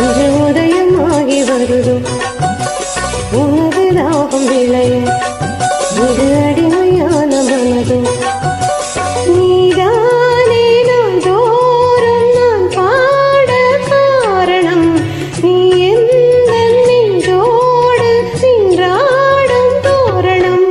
இன்று உதயமாகி வருதோ உனது தாகம் விளைய இது அடிமையான மனதோ நீதானே நான் தோறும் நான் பாட காரணம் நீ எந்த நெஞ்சோடு நின்றாடும் தோரணம்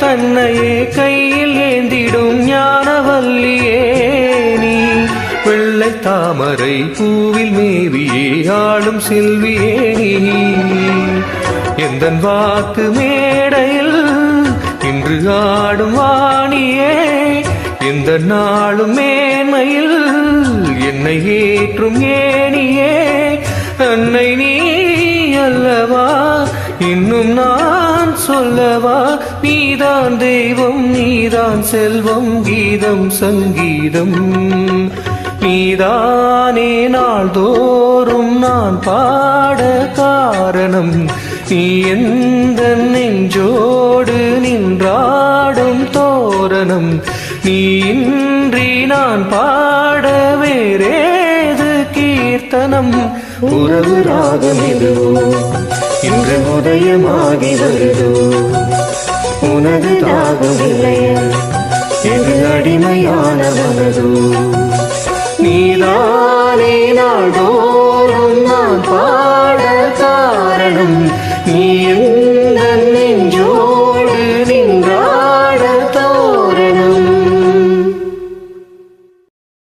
தன்னையே கையில் ஏந்திடும் ஞானவல்லியே நீ வெள்ளை தாமரை பூவில் மேவியே ஆளும் செல்வியே நீ எந்தன் வாக்கு மேடையில் இன்று ஆடும் வாணியே எந்த நாளும் மேன்மையில் என்னை ஏற்றும் ஏனியே அன்னை நீ அல்லவா இன்னும் நான் சொல்லவா நீதான் தெய்வம் நீதான் செல்வம் கீதம் சங்கீதம் நீதானே நாள்தோறும் நான் பாட காரணம் நீ எந்த நெஞ்சோடு நின்றாடும் தோரணம் நீ இன்றி நான் பாட வேறேது கீர்த்தனம் உறவு ராகம் எதுவோ இன்று உதயமாகி வருதோ